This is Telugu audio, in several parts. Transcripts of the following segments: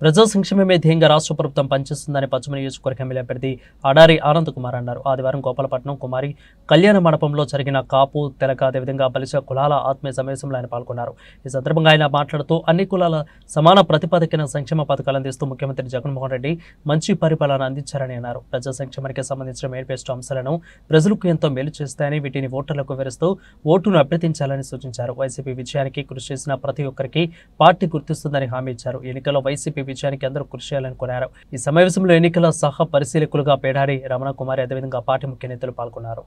ప్రజా సంక్షేమమే ధ్యేయంగా రాష్ట్ర ప్రభుత్వం పనిచేస్తుందని పశ్చిమ నియోజకవర్గ ఎమ్మెల్యే అభ్యర్థి అడారి ఆనంద్ కుమార్ అన్నారు. ఆదివారం గోపాలపట్నం కుమారి కళ్యాణ మండపంలో జరిగిన కాపు తెలక అదేవిధంగా బలిజ కులాల ఆత్మీయ సమావేశంలో ఆయన పాల్గొన్నారు. ఈ సందర్భంగా ఆయన మాట్లాడుతూ అన్ని కులాల సమాన ప్రతిపాదికన సంక్షేమ పథకాలు అందిస్తూ ముఖ్యమంత్రి జగన్మోహన్ రెడ్డి మంచి పరిపాలన అందించారని అన్నారు. ప్రజా సంక్షేమానికి సంబంధించిన మేనిఫెస్టో అంశాలను ప్రజలకు ఎంతో మేలు చేస్తాయని వీటిని ఓటర్లకు వివరిస్తూ ఓటును అభ్యర్థించాలని సూచించారు. వైసీపీ విజయానికి కృషి చేసిన ప్రతి ఒక్కరికి పార్టీ గుర్తిస్తుందని హామీ ఇచ్చారు. ఎన్నికల్లో వైసీపీ విజయానికి అందరూ కృషి చేయాలని కోరారు. ఈ సమావేశంలో ఎన్నికల సహ పరిశీలకులుగా పేడారి రమణ కుమారి అదేవిధంగా పార్టీ ముఖ్య నేతలు పాల్గొన్నారు.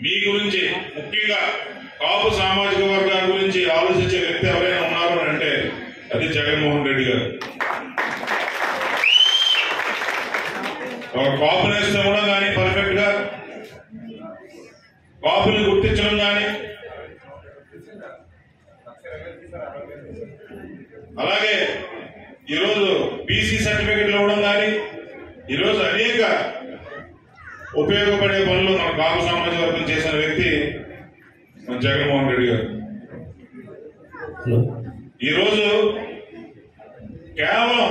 మీ గురించి ముఖ్యంగా కాపు సామాజిక వర్గాల గురించి ఆలోచించే వ్యక్తి ఎవరైనా ఉన్నారు అంటే అది జగన్మోహన్ రెడ్డి గారు. కాపు నేస్తం కూడా కానీ పర్ఫెక్ట్ గా కాపుని గుర్తించడం కానీ అలాగే ఈరోజు బీసీ సర్టిఫికెట్లు ఇవ్వడం కానీ ఈరోజు అనేక ఉపయోగపడే పనులు మన కాపు సామాజిక వర్గం చేసిన వ్యక్తి మన జగన్మోహన్ రెడ్డి గారు. ఈరోజు కేవలం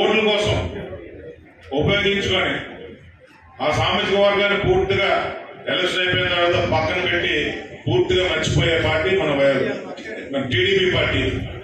ఓట్ల కోసం ఉపయోగించుకొని ఆ సామాజిక వర్గాన్ని పూర్తిగా ఎలక్షన్ అయిపోయిన తర్వాత పక్కన పెట్టి పూర్తిగా మర్చిపోయే పార్టీ మన టీడీపీ పార్టీ.